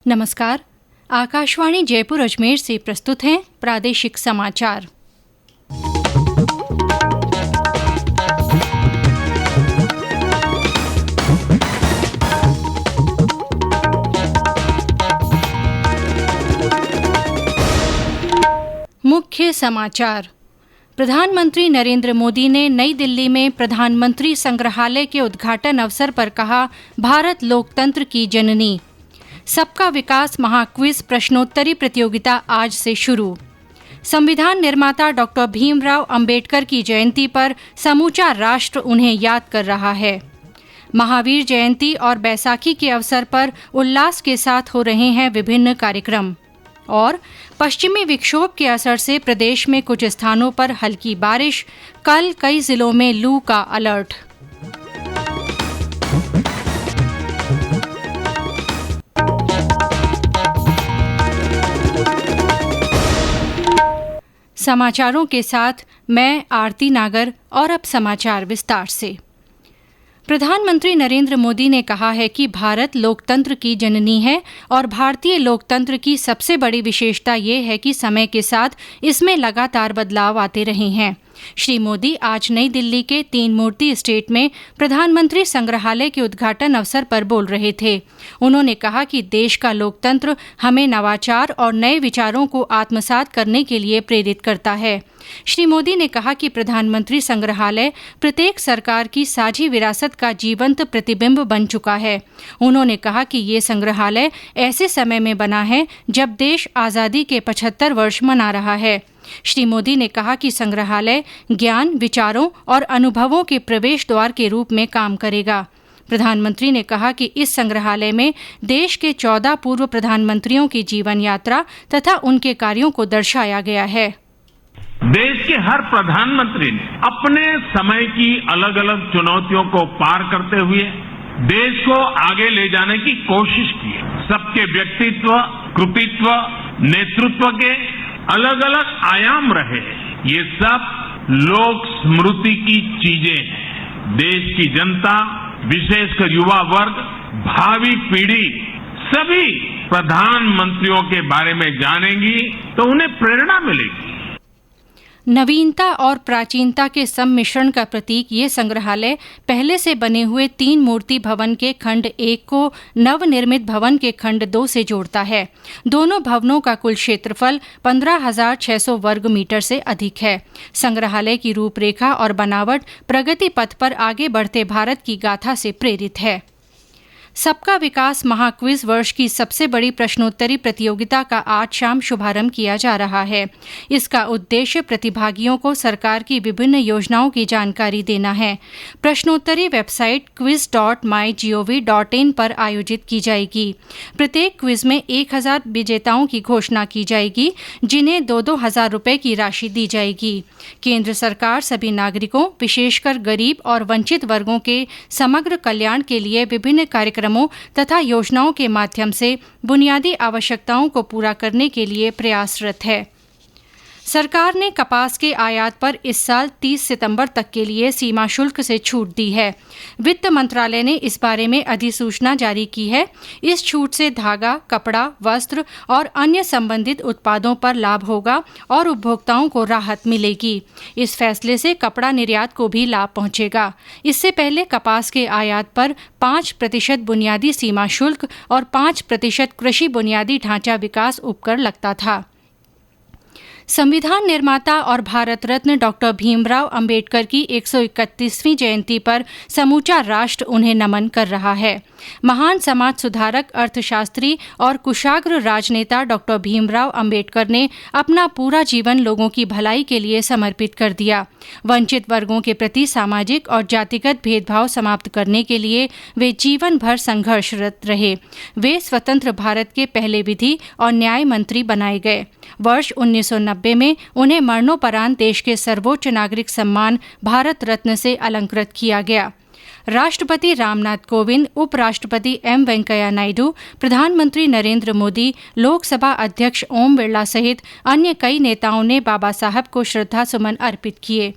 नमस्कार। आकाशवाणी जयपुर अजमेर से प्रस्तुत हैं प्रादेशिक समाचार। मुख्य समाचार। प्रधानमंत्री नरेंद्र मोदी ने नई दिल्ली में प्रधानमंत्री संग्रहालय के उद्घाटन अवसर पर कहा, भारत लोकतंत्र की जननी। सबका विकास महाक्विज प्रश्नोत्तरी प्रतियोगिता आज से शुरू। संविधान निर्माता डॉक्टर भीमराव अंबेडकर की जयंती पर समूचा राष्ट्र उन्हें याद कर रहा है। महावीर जयंती और बैसाखी के अवसर पर उल्लास के साथ हो रहे हैं विभिन्न कार्यक्रम। और पश्चिमी विक्षोभ के असर से प्रदेश में कुछ स्थानों पर हल्की बारिश, कल कई जिलों में लू का अलर्ट। समाचारों के साथ मैं आरती नागर। और अब समाचार विस्तार से। प्रधानमंत्री नरेंद्र मोदी ने कहा है कि भारत लोकतंत्र की जननी है और भारतीय लोकतंत्र की सबसे बड़ी विशेषता ये है कि समय के साथ इसमें लगातार बदलाव आते रहे हैं। श्री मोदी आज नई दिल्ली के तीन मूर्ति एस्टेट में प्रधानमंत्री संग्रहालय के उद्घाटन अवसर पर बोल रहे थे। उन्होंने कहा कि देश का लोकतंत्र हमें नवाचार और नए विचारों को आत्मसात करने के लिए प्रेरित करता है। श्री मोदी ने कहा कि प्रधानमंत्री संग्रहालय प्रत्येक सरकार की साझी विरासत का जीवंत प्रतिबिंब बन चुका है। उन्होंने कहा कि ये संग्रहालय ऐसे समय में बना है जब देश आज़ादी के 75 वर्ष मना रहा है। श्री मोदी ने कहा कि संग्रहालय ज्ञान, विचारों और अनुभवों के प्रवेश द्वार के रूप में काम करेगा। प्रधानमंत्री ने कहा कि इस संग्रहालय में देश के 14 पूर्व प्रधानमंत्रियों की जीवन यात्रा तथा उनके कार्यों को दर्शाया गया है। देश के हर प्रधानमंत्री ने अपने समय की अलग अलग चुनौतियों को पार करते हुए देश को आगे ले जाने की कोशिश की। सबके व्यक्तित्व, कृतित्व, नेतृत्व के अलग अलग आयाम रहे। ये सब लोक स्मृति की चीजें हैं। देश की जनता, विशेषकर युवा वर्ग, भावी पीढ़ी सभी प्रधानमंत्रियों के बारे में जानेंगी तो उन्हें प्रेरणा मिलेगी। नवीनता और प्राचीनता के सम्मिश्रण का प्रतीक ये संग्रहालय पहले से बने हुए 3 मूर्ति भवन के खंड 1 को नवनिर्मित भवन के खंड 2 से जोड़ता है। दोनों भवनों का कुल क्षेत्रफल 15,600 वर्ग मीटर से अधिक है। संग्रहालय की रूपरेखा और बनावट प्रगति पथ पर आगे बढ़ते भारत की गाथा से प्रेरित है। सबका विकास महाक्विज वर्ष की सबसे बड़ी प्रश्नोत्तरी प्रतियोगिता का आज शाम शुभारंभ किया जा रहा है। इसका उद्देश्य प्रतिभागियों को सरकार की विभिन्न योजनाओं की जानकारी देना है। प्रश्नोत्तरी वेबसाइट quiz.mygov.in पर आयोजित की जाएगी। प्रत्येक क्विज में 1,000 विजेताओं की घोषणा की जाएगी, जिन्हें 2-2 हजार रुपये की राशि दी जाएगी। केंद्र सरकार सभी नागरिकों, विशेषकर गरीब और वंचित वर्गों के समग्र कल्याण के लिए विभिन्न कार्यक्रमों तथा योजनाओं के माध्यम से बुनियादी आवश्यकताओं को पूरा करने के लिए प्रयासरत है। सरकार ने कपास के आयात पर इस साल 30 सितंबर तक के लिए सीमा शुल्क से छूट दी है। वित्त मंत्रालय ने इस बारे में अधिसूचना जारी की है। इस छूट से धागा, कपड़ा, वस्त्र और अन्य संबंधित उत्पादों पर लाभ होगा और उपभोक्ताओं को राहत मिलेगी। इस फैसले से कपड़ा निर्यात को भी लाभ पहुंचेगा। इससे पहले कपास के आयात पर 5% बुनियादी सीमा शुल्क और 5% कृषि बुनियादी ढांचा विकास उपकर लगता था। संविधान निर्माता और भारत रत्न डॉक्टर भीमराव अंबेडकर की 131वीं जयंती पर समूचा राष्ट्र उन्हें नमन कर रहा है। महान समाज सुधारक, अर्थशास्त्री और कुशाग्र राजनेता डॉक्टर भीमराव अंबेडकर ने अपना पूरा जीवन लोगों की भलाई के लिए समर्पित कर दिया। वंचित वर्गों के प्रति सामाजिक और जातिगत भेदभाव समाप्त करने के लिए वे जीवन भर संघर्षरत रहे। वे स्वतंत्र भारत के पहले विधि और न्याय मंत्री बनाए गए। वर्ष 1990 में उन्हें मरणोपरांत देश के सर्वोच्च नागरिक सम्मान भारत रत्न से अलंकृत किया गया। राष्ट्रपति रामनाथ कोविंद, उपराष्ट्रपति एम वेंकैया नायडू, प्रधानमंत्री नरेंद्र मोदी, लोकसभा अध्यक्ष ओम बिरला सहित अन्य कई नेताओं ने बाबा साहब को श्रद्धा सुमन अर्पित किए।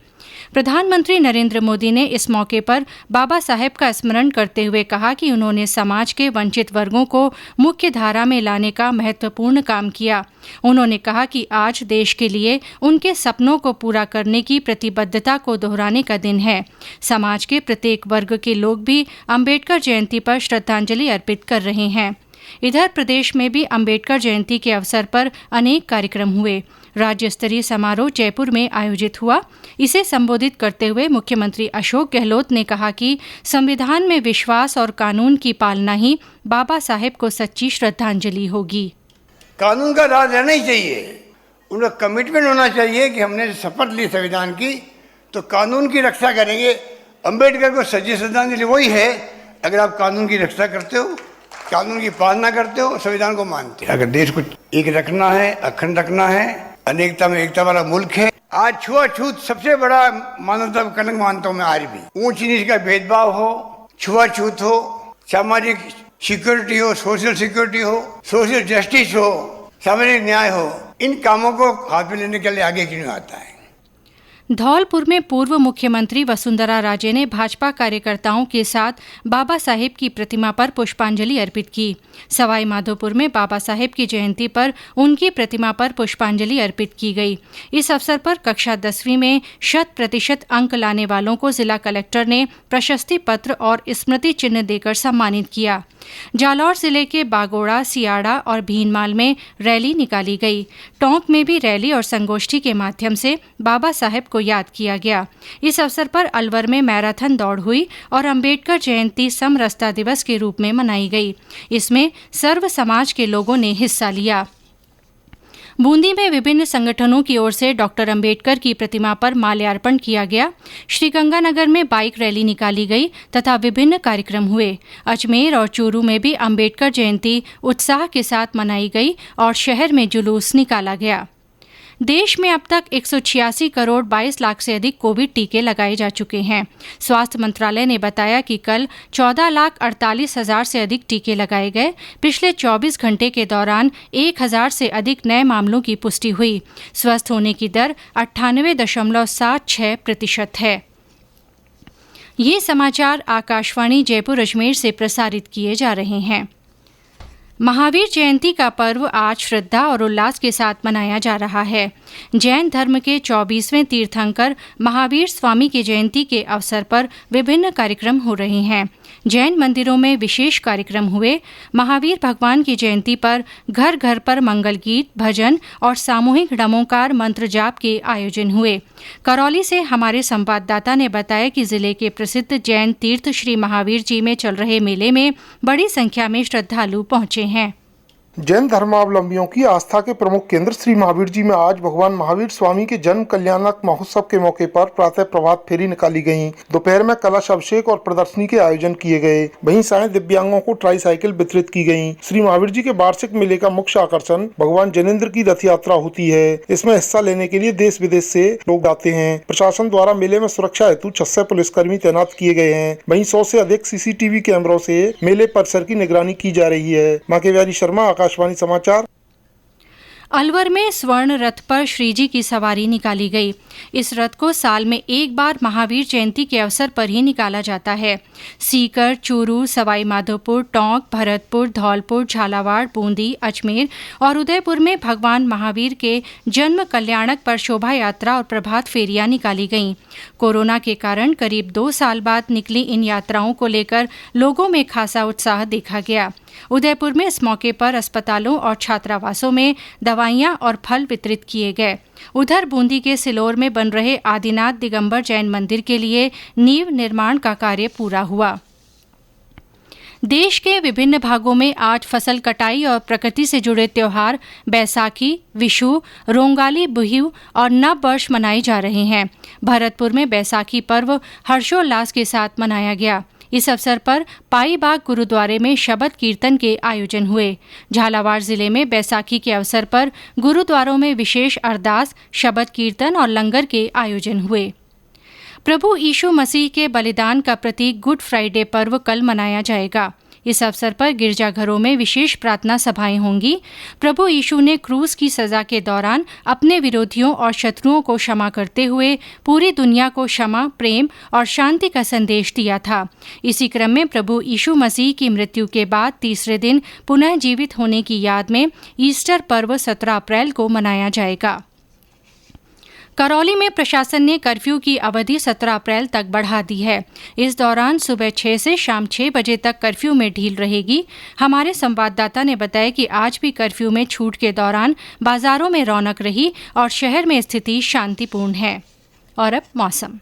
प्रधानमंत्री नरेंद्र मोदी ने इस मौके पर बाबा साहेब का स्मरण करते हुए कहा कि उन्होंने समाज के वंचित वर्गों को मुख्य धारा में लाने का महत्वपूर्ण काम किया। उन्होंने कहा कि आज देश के लिए उनके सपनों को पूरा करने की प्रतिबद्धता को दोहराने का दिन है। समाज के प्रत्येक वर्ग के लोग भी अंबेडकर जयंती पर श्रद्धांजलि अर्पित कर रहे हैं। इधर प्रदेश में भी अंबेडकर जयंती के अवसर पर अनेक कार्यक्रम हुए। राज्य स्तरीय समारोह जयपुर में आयोजित हुआ। इसे संबोधित करते हुए मुख्यमंत्री अशोक गहलोत ने कहा कि संविधान में विश्वास और कानून की पालना ही बाबा साहेब को सच्ची श्रद्धांजलि होगी। कानून का राज रहना ही चाहिए, उनका कमिटमेंट होना चाहिए कि हमने शपथ ली संविधान की तो कानून की रक्षा करेंगे। अंबेडकर को सच्ची श्रद्धांजलि वही है अगर आप कानून की रक्षा करते हो, कानून की पालना करते हो, संविधान को मानते हो। अगर देश को एक रखना है, अखंड रखना है, अनेकता में एकता वाला मुल्क है। आज छुआछूत सबसे बड़ा मानवता का कलंक मानता हूं मैं। आज भी ऊंच नीच का भेदभाव हो, छुआछूत हो, सामाजिक सिक्योरिटी हो, सोशल सिक्योरिटी हो, सोशल जस्टिस हो, सामाजिक न्याय हो, इन कामों को हाथ में लेने के लिए आगे क्यों आता है। धौलपुर में पूर्व मुख्यमंत्री वसुंधरा राजे ने भाजपा कार्यकर्ताओं के साथ बाबा साहेब की प्रतिमा पर पुष्पांजलि अर्पित की। सवाई माधोपुर में बाबा साहेब की जयंती पर उनकी प्रतिमा पर पुष्पांजलि अर्पित की गई। इस अवसर पर कक्षा 10वीं में 100% अंक लाने वालों को जिला कलेक्टर ने प्रशस्ति पत्र और स्मृति चिन्ह देकर सम्मानित किया। जालौर जिले के बागोड़ा, सियाड़ा और भीनमाल में रैली निकाली गई। टोंक में भी रैली और संगोष्ठी के माध्यम से बाबा साहेब को याद किया गया। इस अवसर पर अलवर में मैराथन दौड़ हुई और अंबेडकर जयंती समरसता दिवस के रूप में मनाई गई। इसमें सर्व समाज के लोगों ने हिस्सा लिया। बूंदी में विभिन्न संगठनों की ओर से डॉक्टर अंबेडकर की प्रतिमा पर माल्यार्पण किया गया। श्रीगंगानगर में बाइक रैली निकाली गई तथा विभिन्न कार्यक्रम हुए। अजमेर और चूरू में भी अंबेडकर जयंती उत्साह के साथ मनाई गई और शहर में जुलूस निकाला गया। देश में अब तक 186 करोड़ 22 लाख से अधिक कोविड टीके लगाए जा चुके हैं। स्वास्थ्य मंत्रालय ने बताया कि कल 14,48,000 से अधिक टीके लगाए गए। पिछले 24 घंटे के दौरान 1,000 से अधिक नए मामलों की पुष्टि हुई। स्वस्थ होने की दर 98.76% है। ये समाचार आकाशवाणी जयपुर अजमेर से प्रसारित किए जा रहे हैं। महावीर जयंती का पर्व आज श्रद्धा और उल्लास के साथ मनाया जा रहा है। जैन धर्म के 24वें तीर्थंकर महावीर स्वामी की जयंती के अवसर पर विभिन्न कार्यक्रम हो रहे हैं। जैन मंदिरों में विशेष कार्यक्रम हुए। महावीर भगवान की जयंती पर घर घर पर मंगल गीत, भजन और सामूहिक नमोकार मंत्र जाप के आयोजन हुए। करौली से हमारे संवाददाता ने बताया कि जिले के प्रसिद्ध जैन तीर्थ श्री महावीर जी में चल रहे मेले में बड़ी संख्या में श्रद्धालु पहुंचे हैं। जैन धर्मावलंबियों की आस्था के प्रमुख केंद्र श्री महावीर जी में आज भगवान महावीर स्वामी के जन्म कल्याणक महोत्सव के मौके पर प्रातः प्रभात फेरी निकाली गई। दोपहर में कलश अभिषेक और प्रदर्शनी के आयोजन किए गए। वहीं साय दिव्यांगों को ट्राईसाइकिल वितरित की गई। श्री महावीर जी के वार्षिक मेले का मुख्य आकर्षण भगवान जैनेन्द्र की रथ यात्रा होती है। इसमें हिस्सा लेने के लिए देश विदेश से लोग आते हैं। प्रशासन द्वारा मेले में सुरक्षा हेतु 600 पुलिसकर्मी तैनात किए गए हैं। वहीं 100 से अधिक CCTV कैमरों से मेले परिसर की निगरानी की जा रही है। माकेवारी शर्मा, आकाशवाणी समाचार। अलवर में स्वर्ण रथ पर श्रीजी की सवारी निकाली गई। इस रथ को साल में एक बार महावीर जयंती के अवसर पर ही निकाला जाता है। सीकर, चूरू, सवाई माधोपुर, टोंक, भरतपुर, धौलपुर, झालावाड़, बूंदी, अजमेर और उदयपुर में भगवान महावीर के जन्म कल्याणक पर शोभा यात्रा और प्रभात फेरियां निकाली गईं। कोरोना के कारण करीब 2 साल बाद निकली इन यात्राओं को लेकर लोगों में खासा उत्साह देखा गया। उदयपुर में इस मौके पर अस्पतालों और छात्रावासों में दवाइयां और फल वितरित किए गए। उधर बूंदी के सिलोर में बन रहे आदिनाथ दिगंबर जैन मंदिर के लिए नींव निर्माण का कार्य पूरा हुआ। देश के विभिन्न भागों में आज फसल कटाई और प्रकृति से जुड़े त्योहार बैसाखी, विशु, रोंगाली बिहू और नव वर्ष मनाए जा रहे हैं। भरतपुर में बैसाखी पर्व हर्षोल्लास के साथ मनाया गया। इस अवसर पर पाईबाग गुरुद्वारे में शबद कीर्तन के आयोजन हुए। झालावाड़ जिले में बैसाखी के अवसर पर गुरुद्वारों में विशेष अरदास, शबद कीर्तन और लंगर के आयोजन हुए। प्रभु यीशु मसीह के बलिदान का प्रतीक गुड फ्राइडे पर्व कल मनाया जाएगा। इस अवसर पर गिरजाघरों में विशेष प्रार्थना सभाएं होंगी। प्रभु यीशु ने क्रूस की सजा के दौरान अपने विरोधियों और शत्रुओं को क्षमा करते हुए पूरी दुनिया को क्षमा, प्रेम और शांति का संदेश दिया था। इसी क्रम में प्रभु यीशु मसीह की मृत्यु के बाद तीसरे दिन पुनः जीवित होने की याद में ईस्टर पर्व 17 अप्रैल को मनाया जाएगा। करौली में प्रशासन ने कर्फ्यू की अवधि 17 अप्रैल तक बढ़ा दी है। इस दौरान सुबह 6 से शाम 6 बजे तक कर्फ्यू में ढील रहेगी। हमारे संवाददाता ने बताया कि आज भी कर्फ्यू में छूट के दौरान बाजारों में रौनक रही और शहर में स्थिति शांतिपूर्ण है। और अब मौसम।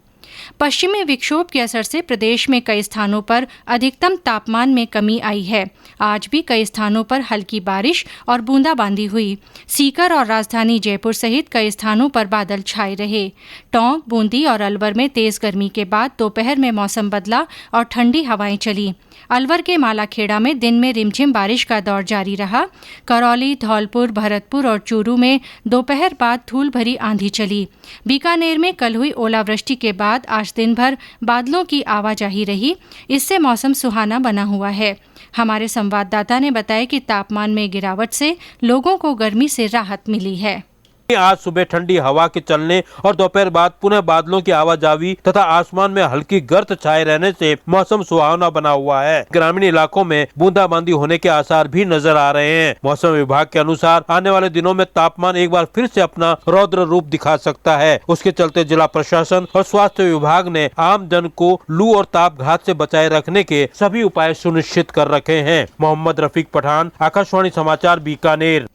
पश्चिमी विक्षोभ के असर से प्रदेश में कई स्थानों पर अधिकतम तापमान में कमी आई है। आज भी कई स्थानों पर हल्की बारिश और बूंदाबांदी हुई। सीकर और राजधानी जयपुर सहित कई स्थानों पर बादल छाए रहे। टोंक, बूंदी और अलवर में तेज गर्मी के बाद दोपहर में मौसम बदला और ठंडी हवाएं चली। अलवर के मालाखेड़ा में दिन में रिमझिम बारिश का दौर जारी रहा। करौली, धौलपुर, भरतपुर और चूरू में दोपहर बाद धूल भरी आंधी चली। बीकानेर में कल हुई ओलावृष्टि के बाद आज दिन भर बादलों की आवाजाही रही। इससे मौसम सुहाना बना हुआ है। हमारे संवाददाता ने बताया कि तापमान में गिरावट से लोगों को गर्मी से राहत मिली है। आज सुबह ठंडी हवा के चलने और दोपहर बाद पुनः बादलों की आवाजाही तथा आसमान में हल्की गर्द छाए रहने से मौसम सुहावना बना हुआ है। ग्रामीण इलाकों में बूंदाबांदी होने के आसार भी नजर आ रहे हैं। मौसम विभाग के अनुसार आने वाले दिनों में तापमान एक बार फिर से अपना रौद्र रूप दिखा सकता है। उसके चलते जिला प्रशासन और स्वास्थ्य विभाग ने आम जन को लू और ताप घात से बचाए रखने के सभी उपाय सुनिश्चित कर रखे हैं। मोहम्मद रफीक पठान, आकाशवाणी समाचार, बीकानेर।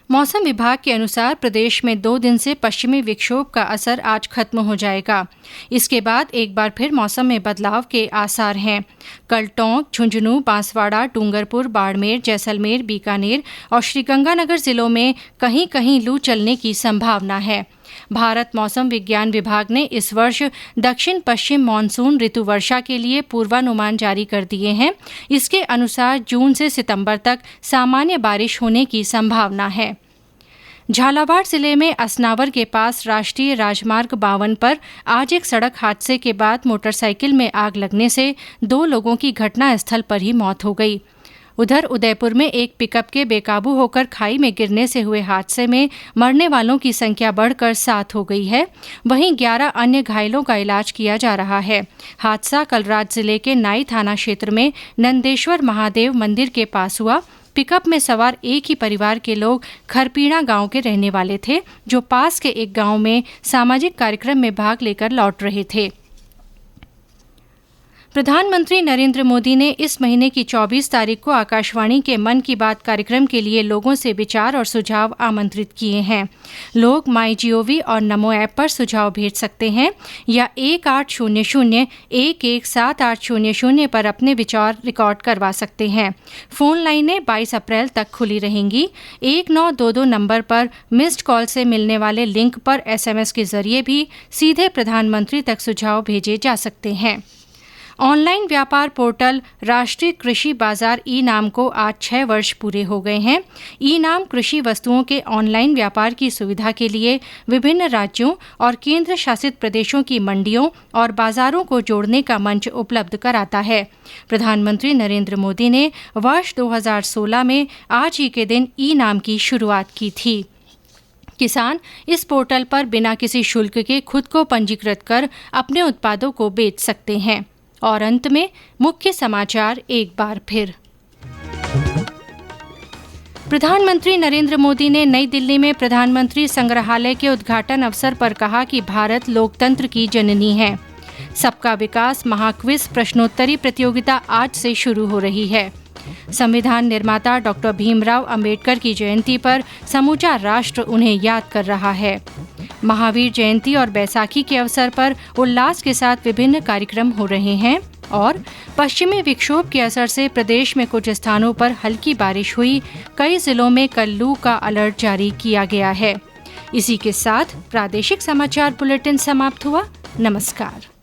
मौसम विभाग के अनुसार प्रदेश में 2 दिन से पश्चिमी विक्षोभ का असर आज खत्म हो जाएगा। इसके बाद एक बार फिर मौसम में बदलाव के आसार हैं। कल टोंक, झुंझुनू, बांसवाड़ा, डूंगरपुर, बाड़मेर, जैसलमेर, बीकानेर और श्रीगंगानगर जिलों में कहीं कहीं लू चलने की संभावना है। भारत मौसम विज्ञान विभाग ने इस वर्ष दक्षिण पश्चिम मानसून ऋतु वर्षा के लिए पूर्वानुमान जारी कर दिए हैं। इसके अनुसार जून से सितंबर तक सामान्य बारिश होने की संभावना है। झालावाड़ जिले में असनावर के पास राष्ट्रीय राजमार्ग 52 पर आज एक सड़क हादसे के बाद मोटरसाइकिल में आग लगने से 2 लोगों की घटनास्थल पर ही मौत हो गई। उधर उदयपुर में एक पिकअप के बेकाबू होकर खाई में गिरने से हुए हादसे में मरने वालों की संख्या बढ़कर 7 हो गई है। वहीं 11 अन्य घायलों का इलाज किया जा रहा है। हादसा कल रात जिले के नाई थाना क्षेत्र में नंदेश्वर महादेव मंदिर के पास हुआ। पिकअप में सवार एक ही परिवार के लोग खरपीणा गांव के रहने वाले थे, जो पास के एक गांव में सामाजिक कार्यक्रम में भाग लेकर लौट रहे थे। प्रधानमंत्री नरेंद्र मोदी ने इस महीने की 24 तारीख को आकाशवाणी के मन की बात कार्यक्रम के लिए लोगों से विचार और सुझाव आमंत्रित किए हैं। लोग MyGov और नमो ऐप पर सुझाव भेज सकते हैं या 1800-117800 पर अपने विचार रिकॉर्ड करवा सकते हैं। फोन लाइनें 22 अप्रैल तक खुली रहेंगी। 1922 नंबर पर मिस्ड कॉल से मिलने वाले लिंक पर SMS के जरिए भी सीधे प्रधानमंत्री तक सुझाव भेजे जा सकते हैं। ऑनलाइन व्यापार पोर्टल राष्ट्रीय कृषि बाजार ई-नाम को आज 6 वर्ष पूरे हो गए हैं। ई-नाम कृषि वस्तुओं के ऑनलाइन व्यापार की सुविधा के लिए विभिन्न राज्यों और केंद्र शासित प्रदेशों की मंडियों और बाजारों को जोड़ने का मंच उपलब्ध कराता है। प्रधानमंत्री नरेंद्र मोदी ने वर्ष 2016 में आज ही के दिन ई-नाम की शुरुआत की थी। किसान इस पोर्टल पर बिना किसी शुल्क के खुद को पंजीकृत कर अपने उत्पादों को बेच सकते हैं। और अंत में मुख्य समाचार एक बार फिर। प्रधानमंत्री नरेंद्र मोदी ने नई दिल्ली में प्रधानमंत्री संग्रहालय के उद्घाटन अवसर पर कहा कि भारत लोकतंत्र की जननी है। सबका विकास महाक्विज प्रश्नोत्तरी प्रतियोगिता आज से शुरू हो रही है। संविधान निर्माता डॉक्टर भीमराव अंबेडकर की जयंती पर समूचा राष्ट्र उन्हें याद कर रहा है। महावीर जयंती और बैसाखी के अवसर पर उल्लास के साथ विभिन्न कार्यक्रम हो रहे हैं। और पश्चिमी विक्षोभ के असर से प्रदेश में कुछ स्थानों पर हल्की बारिश हुई। कई जिलों में कल लू का अलर्ट जारी किया गया है। इसी के साथ प्रादेशिक समाचार बुलेटिन समाप्त हुआ। नमस्कार।